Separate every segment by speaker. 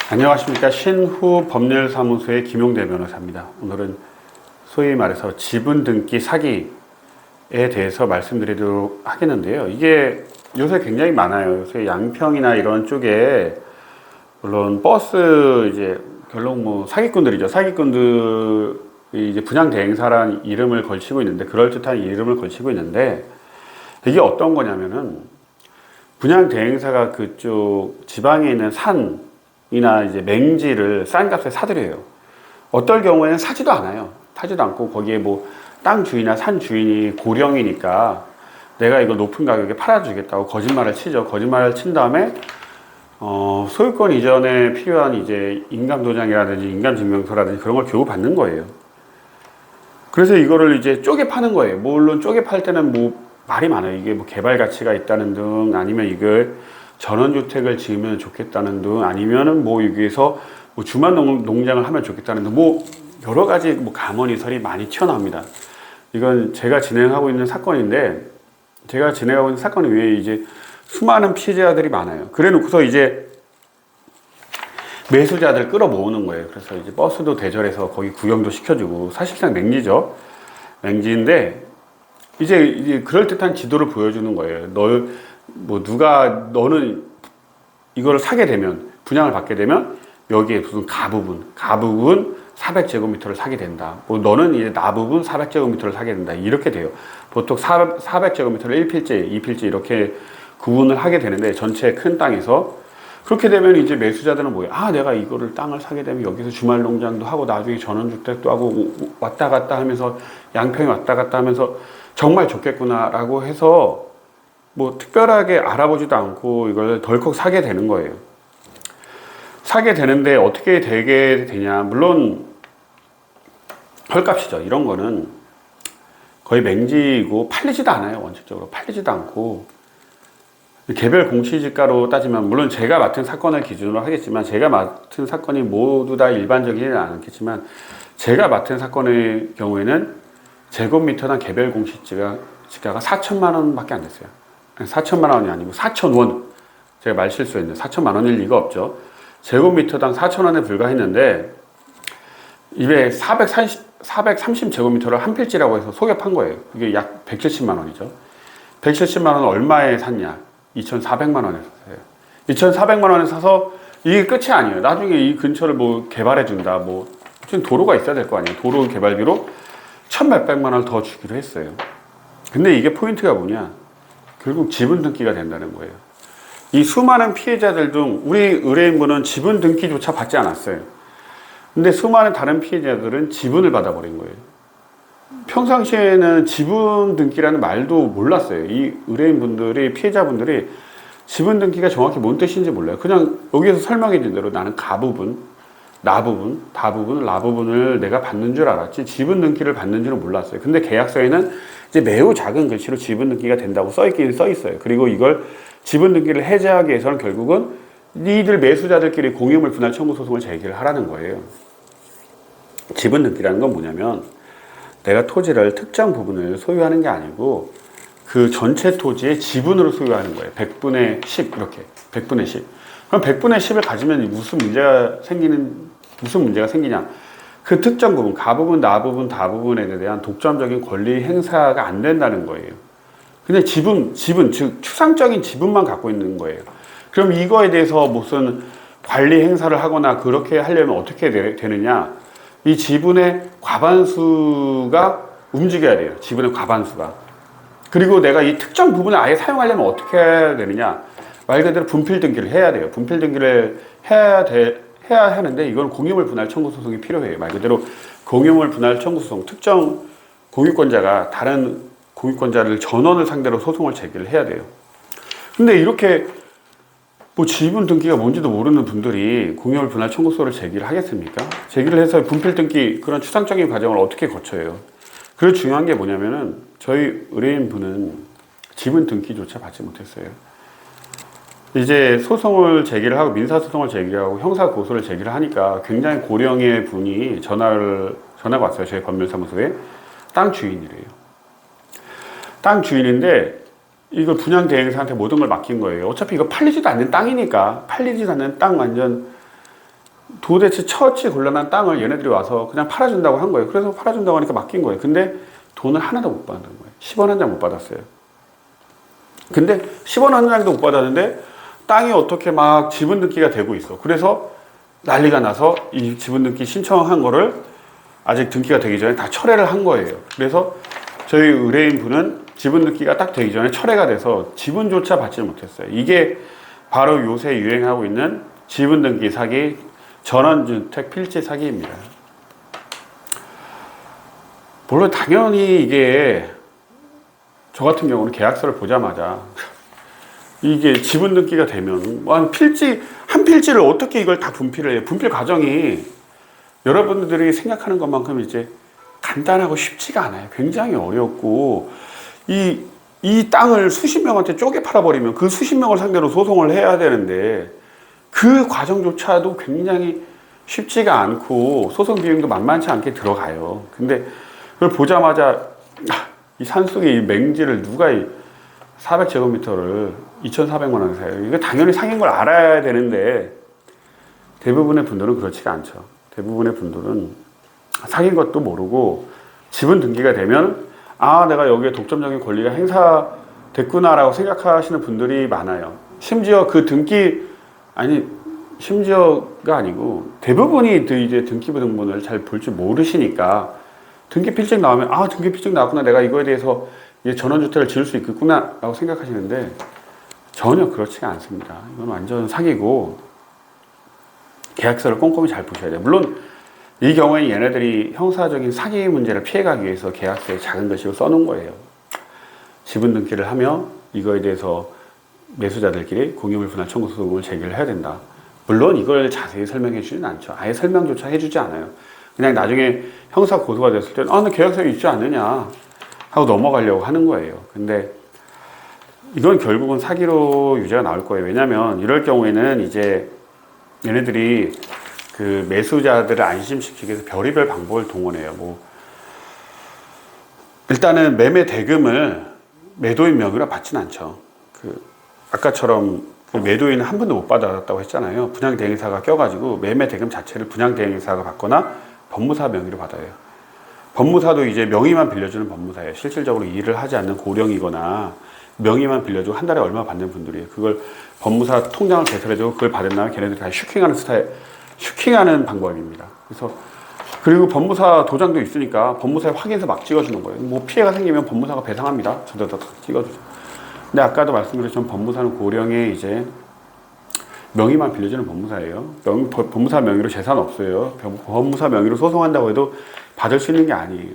Speaker 1: 안녕하십니까. 신후 법률사무소의 김용대 변호사입니다. 오늘은 소위 말해서 지분 등기 사기에 대해서 말씀드리도록 하겠는데요. 이게 요새 굉장히 많아요. 요새 양평이나 이런 쪽에 물론 버스 이제 결국 뭐 사기꾼들이죠. 사기꾼들이 이제 분양 대행사라는 이름을 걸치고 있는데, 그럴듯한 이름을 걸치고 있는데, 이게 어떤 거냐면은 분양 대행사가 그쪽 지방에 있는 산이나 이제 맹지를 싼 값에 사들여요. 어떨 경우에는 사지도 않아요. 타지도 않고 거기에 뭐 땅 주인이나 산 주인이 고령이니까 내가 이거 높은 가격에 팔아주겠다고 거짓말을 치죠. 거짓말을 친 다음에 소유권 이전에 필요한 이제 인감도장이라든지 인감증명서라든지 그런 걸 교부받는 거예요. 그래서 이거를 이제 쪼개 파는 거예요. 물론 쪼개 팔 때는 뭐 말이 많아요. 이게 뭐 개발 가치가 있다는 등, 아니면 이걸 전원주택을 지으면 좋겠다는 등, 아니면은 뭐 여기에서 뭐 주말 농장을 하면 좋겠다는 등, 뭐 여러 가지 뭐 감언이설이 많이 튀어나옵니다. 이건 제가 진행하고 있는 사건인데, 제가 진행하고 있는 사건이 왜 이제 수많은 피해자들이 많아요. 그래 놓고서 이제 매수자들 끌어모으는 거예요. 그래서 이제 버스도 대절해서 거기 구경도 시켜주고, 사실상 맹지죠. 맹지인데, 이제 그럴듯한 지도를 보여주는 거예요. 너는 이거를 사게 되면, 분양을 받게 되면, 여기에 무슨 가부분 400제곱미터를 사게 된다. 뭐 너는 이제 나부분 400제곱미터를 사게 된다. 이렇게 돼요. 보통 400제곱미터를 1필지, 2필지 이렇게 구분을 하게 되는데, 전체 큰 땅에서. 그렇게 되면 이제 매수자들은 뭐예요? 아, 내가 이거를 땅을 사게 되면 여기서 주말 농장도 하고 나중에 전원주택도 하고 왔다 갔다 하면서, 양평이 왔다 갔다 하면서 정말 좋겠구나라고 해서 뭐 특별하게 알아보지도 않고 이걸 덜컥 사게 되는 거예요. 사게 되는데 어떻게 되게 되냐. 물론 헐값이죠. 이런 거는 거의 맹지이고 팔리지도 않아요. 원칙적으로 팔리지도 않고, 개별 공시지가로 따지면, 물론 제가 맡은 사건을 기준으로 하겠지만, 제가 맡은 사건이 모두 다 일반적이지는 않겠지만, 제가 맡은 사건의 경우에는 제곱미터당 개별 공시지가가 4천만 원밖에 안 됐어요. 4천만 원이 아니고 4,000원. 제가 말 실수했네요. 4천만 원일 리가 없죠. 제곱미터당 4천 원에 불과했는데, 입에 430제곱미터를 한 필지라고 해서 소개판 거예요. 그게 약 170만 원이죠. 170만 원 얼마에 샀냐? 2,400만 원에 샀어요. 2,400만 원에 사서 이게 끝이 아니에요. 나중에 이 근처를 뭐 개발해준다. 뭐, 지금 도로가 있어야 될 거 아니에요. 도로 개발비로 1,몇백만 원을 더 주기로 했어요. 근데 이게 포인트가 뭐냐? 결국 지분 등기가 된다는 거예요. 이 수많은 피해자들 중 우리 의뢰인분은 지분 등기조차 받지 않았어요. 근데 수많은 다른 피해자들은 지분을 받아버린 거예요. 평상시에는 지분 등기라는 말도 몰랐어요. 이 의뢰인분들이, 피해자분들이 지분 등기가 정확히 뭔 뜻인지 몰라요. 그냥 여기에서 설명해 준 대로 나는 가부분, 나부분, 다부분, 라부분을 내가 받는 줄 알았지 지분 등기를 받는 줄은 몰랐어요. 근데 계약서에는 이제 매우 작은 글씨로 지분 등기가 된다고 써 있어요. 그리고 이걸 지분 등기를 해제하기 위해서는 결국은 니들 매수자들끼리 공유물 분할 청구 소송을 제기를 하라는 거예요. 지분 등기라는 건 뭐냐면, 내가 토지를 특정 부분을 소유하는 게 아니고 그 전체 토지의 지분으로 소유하는 거예요. 100분의 10 이렇게. 100분의 10. 그럼 100분의 10을 가지면 무슨 문제가 생기냐? 그 특정 부분, 가부분, 나부분, 다부분에 대한 독점적인 권리 행사가 안 된다는 거예요. 근데 지분, 즉 추상적인 지분만 갖고 있는 거예요. 그럼 이거에 대해서 무슨 관리 행사를 하거나 그렇게 하려면 어떻게 되느냐? 이 지분의 과반수가 움직여야 돼요. 지분의 과반수가. 그리고 내가 이 특정 부분을 아예 사용하려면 어떻게 해야 되느냐? 말 그대로 분필 등기를 해야 돼요. 분필 등기를 해야 하는데, 이건 공유물 분할 청구 소송이 필요해요. 말 그대로 공유물 분할 청구 소송. 특정 공유권자가 다른 공유권자를 전원을 상대로 소송을 제기를 해야 돼요. 근데 이렇게 뭐 지분 등기가 뭔지도 모르는 분들이 공유물 분할 청구서를 제기를 하겠습니까? 제기를 해서 분필 등기, 그런 추상적인 과정을 어떻게 거쳐요? 그리고 중요한 게 뭐냐면은, 저희 의뢰인분은 지분 등기조차 받지 못했어요. 이제 소송을 제기를 하고, 민사소송을 제기하고 형사고소를 제기를 하니까 굉장히 고령의 분이 전화가 왔어요. 저희 법률사무소에. 땅 주인이래요. 땅 주인인데 이걸 분양 대행사한테 모든 걸 맡긴 거예요. 어차피 이거 팔리지도 않는 땅이니까, 팔리지도 않는 땅 완전 도대체 처치 곤란한 땅을 얘네들이 와서 그냥 팔아준다고 한 거예요. 그래서 팔아준다고 하니까 맡긴 거예요. 근데 돈을 하나도 못 받는 거예요. 10원 한 장 못 받았어요. 근데 10원 한 장도 못 받았는데 땅이 어떻게 막 지분 등기가 되고 있어. 그래서 난리가 나서 이 지분 등기 신청한 거를 아직 등기가 되기 전에 다 철회를 한 거예요. 그래서 저희 의뢰인 분은 지분 등기가 딱 되기 전에 철회가 돼서 지분조차 받지 못했어요. 이게 바로 요새 유행하고 있는 지분 등기 사기, 전원주택 필지 사기입니다. 물론 당연히 이게 저 같은 경우는 계약서를 보자마자 이게 지분 등기가 되면 한 필지를 어떻게 이걸 다 분필을 해요? 분필 과정이 여러분들이 생각하는 것만큼 이제 간단하고 쉽지가 않아요. 굉장히 어렵고 이 땅을 수십 명한테 쪼개 팔아버리면 그 수십 명을 상대로 소송을 해야 되는데 그 과정조차도 굉장히 쉽지가 않고 소송 비용도 만만치 않게 들어가요. 근데 그걸 보자마자 이 산속에 이 맹지를 누가 400제곱미터를 2,400만 원에 사요. 이거 당연히 사기인 걸 알아야 되는데 대부분의 분들은 그렇지가 않죠. 대부분의 분들은 사기인 것도 모르고 지분 등기가 되면 내가 여기에 독점적인 권리가 행사됐구나라고 생각하시는 분들이 많아요. 심지어 그 심지어가 아니고 대부분이 이제 등기부 등본을 잘 볼 줄 모르시니까 등기 필증 나오면 등기 필증 나왔구나, 내가 이거에 대해서 전원주택을 지을 수 있겠구나 라고 생각하시는데 전혀 그렇지가 않습니다. 이건 완전 사기고 계약서를 꼼꼼히 잘 보셔야 돼요. 물론 이 경우에 얘네들이 형사적인 사기 문제를 피해가기 위해서 계약서에 작은 글씨로 써놓은 거예요. 지분 등기를 하며 이거에 대해서 매수자들끼리 공유물 분할 청구 소송을 제기를 해야 된다. 물론 이걸 자세히 설명해 주지는 않죠. 아예 설명조차 해주지 않아요. 그냥 나중에 형사 고소가 됐을 때는 나 계약서에 있지 않느냐 하고 넘어가려고 하는 거예요. 근데 이건 결국은 사기로 유죄가 나올 거예요. 왜냐하면 이럴 경우에는 이제 얘네들이 그 매수자들을 안심시키기 위해서 별의별 방법을 동원해요. 일단은 매매 대금을 매도인 명의로 받진 않죠. 아까처럼 매도인은 한 번도 못 받았다고 했잖아요. 분양대행사가 껴가지고 매매 대금 자체를 분양대행사가 받거나 법무사 명의로 받아요. 법무사도 이제 명의만 빌려주는 법무사예요. 실질적으로 일을 하지 않는 고령이거나 명의만 빌려주고 한 달에 얼마 받는 분들이에요. 그걸 법무사 통장을 개설해주고 그걸 받은 다음에 걔네들이 다 슈킹하는 방법입니다. 그리고 법무사 도장도 있으니까 법무사에 확인해서 막 찍어주는 거예요. 피해가 생기면 법무사가 배상합니다. 저도 다 찍어주죠. 근데 아까도 말씀드렸지만 법무사는 고령의 이제 명의만 빌려주는 법무사예요. 법무사 명의로 재산 없어요. 법무사 명의로 소송한다고 해도 받을 수 있는 게 아니에요.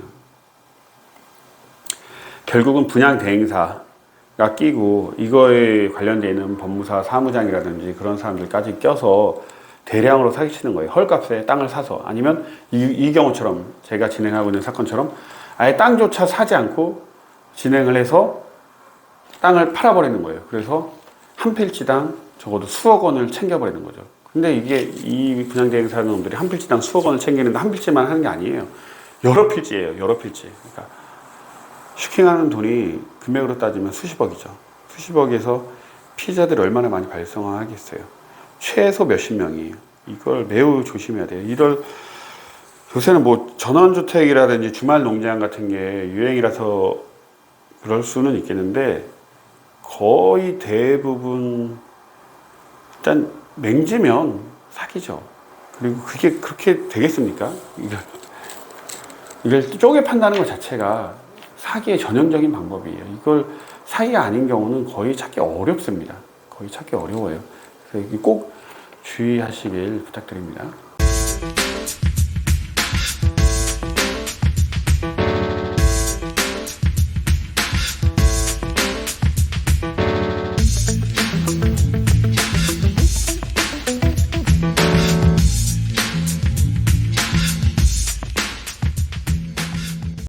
Speaker 1: 결국은 분양대행사가 끼고 이거에 관련되어 있는 법무사 사무장이라든지 그런 사람들까지 껴서 대량으로 사기치는 거예요. 헐값에 땅을 사서. 아니면 이 경우처럼 제가 진행하고 있는 사건처럼 아예 땅조차 사지 않고 진행을 해서 땅을 팔아버리는 거예요. 그래서 한 필지당 적어도 수억 원을 챙겨버리는 거죠. 근데 이 분양대행사 하는 놈들이 한 필지당 수억 원을 챙기는데 한 필지만 하는 게 아니에요. 여러 필지예요. 여러 필지. 그러니까 슈킹하는 돈이 금액으로 따지면 수십억이죠. 수십억에서 피해자들이 얼마나 많이 발생하겠어요. 최소 몇십 명이에요. 이걸 매우 조심해야 돼요. 요새는 전원주택이라든지 주말 농장 같은 게 유행이라서 그럴 수는 있겠는데 거의 대부분 일단 맹지면 사기죠. 그리고 그게 그렇게 되겠습니까? 이걸 쪼개 판다는 것 자체가 사기의 전형적인 방법이에요. 이걸 사기가 아닌 경우는 거의 찾기 어렵습니다. 거의 찾기 어려워요. 그래서 꼭 주의하시길 부탁드립니다.